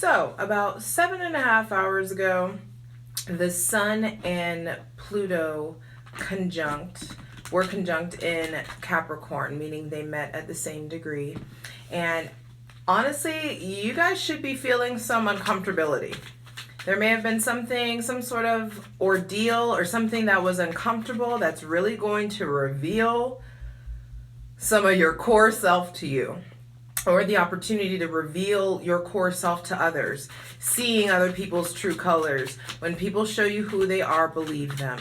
So, about 7.5 hours ago, the Sun and Pluto were conjunct in Capricorn, meaning they met at the same degree. And honestly, you guys should be feeling some uncomfortability. There may have been some sort of ordeal or something that was uncomfortable that's really going to reveal some of your core self to you, or the opportunity to reveal your core self to others, seeing other people's true colors. When people show you who they are, believe them.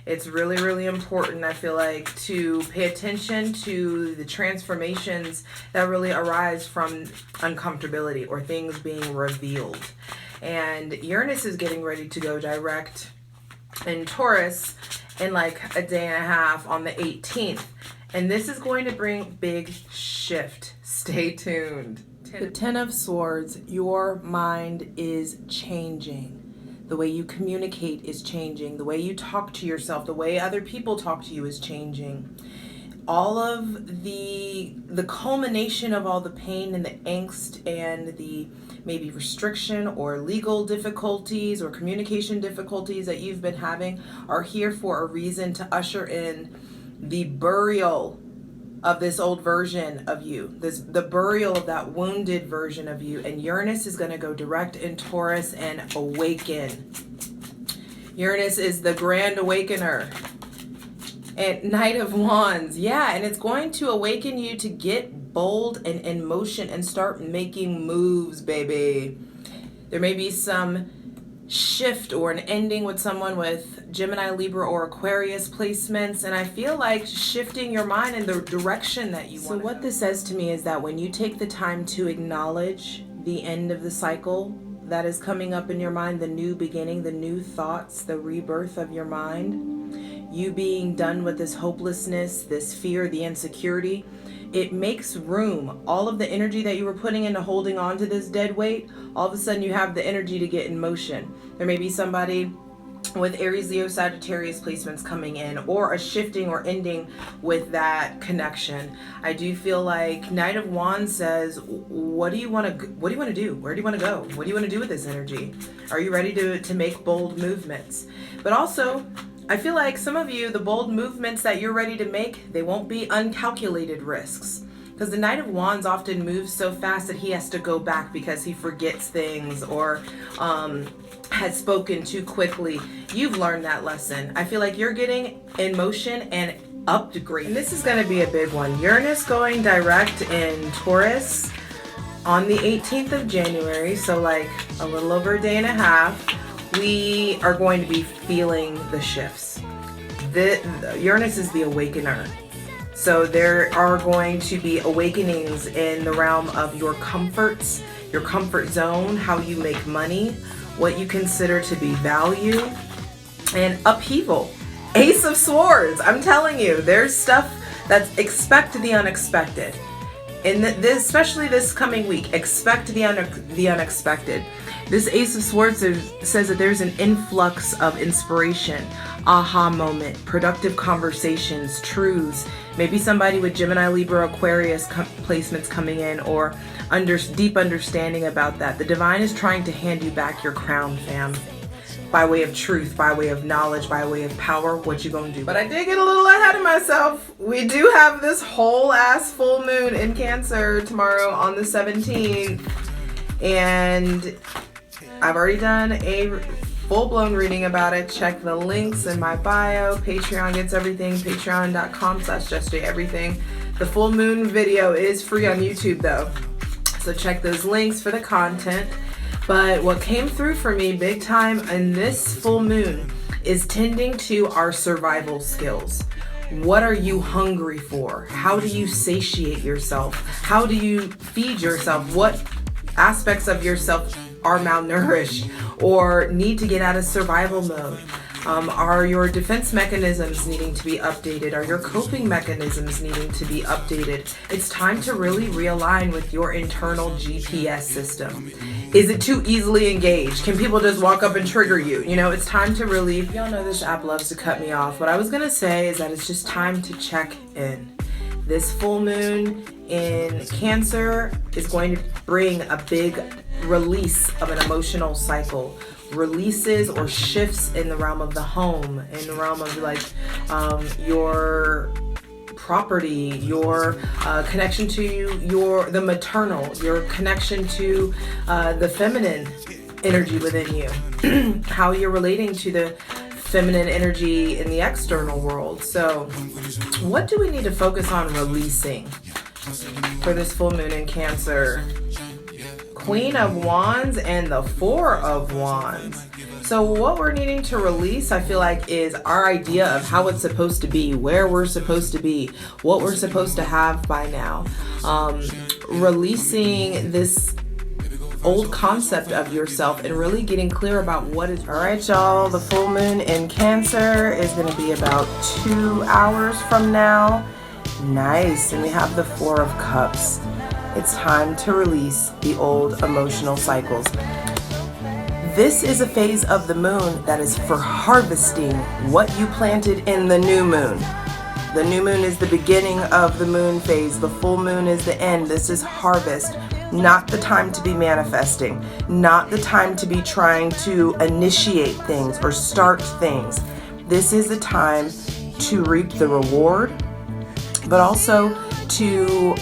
It's really, really important, I feel like, to pay attention to the transformations that really arise from uncomfortability or things being revealed. And Uranus is getting ready to go direct in Taurus in like a day and a half on the 18th. And this is going to bring big shift. Stay tuned. The Ten of Swords, your mind is changing. The way you communicate is changing. The way you talk to yourself, the way other people talk to you is changing. All of the culmination of all the pain and the angst and the maybe restriction or legal difficulties or communication difficulties that you've been having are here for a reason, to usher in the burial of this old version of you, the burial of that wounded version of you. And Uranus is going to go direct in Taurus and awaken. Uranus is the grand awakener. And Knight of Wands, yeah, and it's going to awaken you to get bold and in motion and start making moves, baby. There may be some shift or an ending with someone with Gemini, Libra, or Aquarius placements, and I feel like shifting your mind in the direction that you want. So what this says to me is that when you take the time to acknowledge the end of the cycle that is coming up in your mind, the new beginning, the new thoughts, the rebirth of your mind, you being done with this hopelessness, this fear, the insecurity, it makes room. All of the energy that you were putting into holding on to this dead weight, all of a sudden you have the energy to get in motion. There may be somebody with Aries, Leo, Sagittarius placements coming in, or a shifting or ending with that connection. I do feel like Knight of Wands says, what do you want to do? Where do you want to go? What do you want to do with this energy? Are you ready to make bold movements? But also, I feel like some of you, the bold movements that you're ready to make, they won't be uncalculated risks. Because the Knight of Wands often moves so fast that he has to go back because he forgets things or has spoken too quickly. You've learned that lesson. I feel like you're getting in motion and upgrade. And this is going to be a big one. Uranus going direct in Taurus on the 18th of January. So like a little over a day and a half. We are going to be feeling the shifts. Uranus is the awakener. So there are going to be awakenings in the realm of your comforts, your comfort zone, how you make money, what you consider to be value, and upheaval. Ace of Swords, I'm telling you, there's stuff that's expect the unexpected. And especially this coming week, expect the unexpected. This Ace of Swords says that there's an influx of inspiration, aha moment, productive conversations, truths. Maybe somebody with Gemini, Libra, Aquarius placements coming in, or deep understanding about that. The divine is trying to hand you back your crown, fam. By way of truth, by way of knowledge, by way of power, what you gonna do? But I did get a little ahead of myself. We do have this whole ass full moon in Cancer tomorrow on the 17th. And I've already done a full-blown reading about it. Check the links in my bio. Patreon gets everything. Patreon.com/justjeverything. The full moon video is free on YouTube though. So check those links for the content. But what came through for me big time in this full moon is tending to our survival skills. What are you hungry for? How do you satiate yourself? How do you feed yourself? What aspects of yourself are malnourished or need to get out of survival mode? Are your defense mechanisms needing to be updated? Are your coping mechanisms needing to be updated? It's time to really realign with your internal GPS system. Is it too easily engaged? Can people just walk up and trigger you? You know, it's time to really, y'all know this app loves to cut me off. What I was gonna say is that it's just time to check in. This full moon in Cancer is going to bring a big release of an emotional cycle, releases or shifts in the realm of the home, in the realm of like your property, your connection to the maternal, your connection to the feminine energy within you, how you're relating to the feminine energy in the external world. So what do we need to focus on releasing for this full moon in Cancer? Queen of Wands and the Four of Wands. So what we're needing to release, I feel like, is our idea of how it's supposed to be, where we're supposed to be, what we're supposed to have by now. Releasing this old concept of yourself and really getting clear about what is. All right, y'all, the full moon in Cancer is going to be about 2 hours from now. Nice. And we have the Four of Cups. It's time to release the old emotional cycles. This is a phase of the moon that is for harvesting what you planted in the new moon. The new moon is the beginning of the moon phase. The full moon is the end. This is harvest. Not the time to be manifesting. Not the time to be trying to initiate things or start things. This is the time to reap the reward, but also to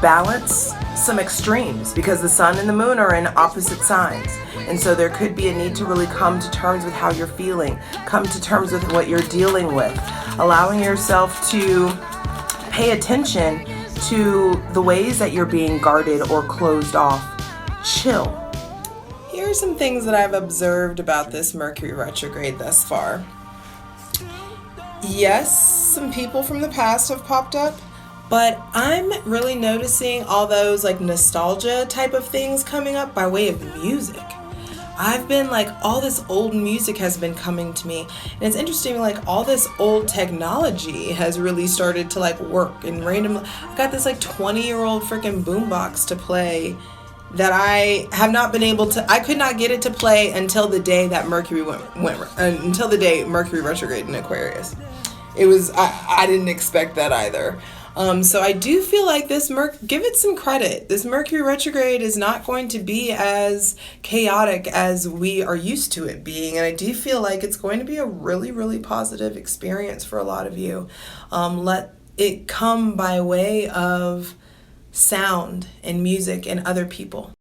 balance some extremes, because the sun and the moon are in opposite signs. And so there could be a need to really come to terms with how you're feeling, come to terms with what you're dealing with, allowing yourself to pay attention to the ways that you're being guarded or closed off. Chill. Here are some things that I've observed about this Mercury retrograde thus far. Yes, some people from the past have popped up, but I'm really noticing all those like nostalgia type of things coming up by way of music. I've been like, all this old music has been coming to me, and it's interesting, like all this old technology has really started to like work and I got this like 20-year-old freaking boombox to play that I have not been able to, I could not get it to play until the day that Mercury until the day Mercury retrograde in Aquarius. It was, I didn't expect that either. So I do feel like this give it some credit. This Mercury retrograde is not going to be as chaotic as we are used to it being. And I do feel like it's going to be a really, really positive experience for a lot of you. Let it come by way of sound and music and other people.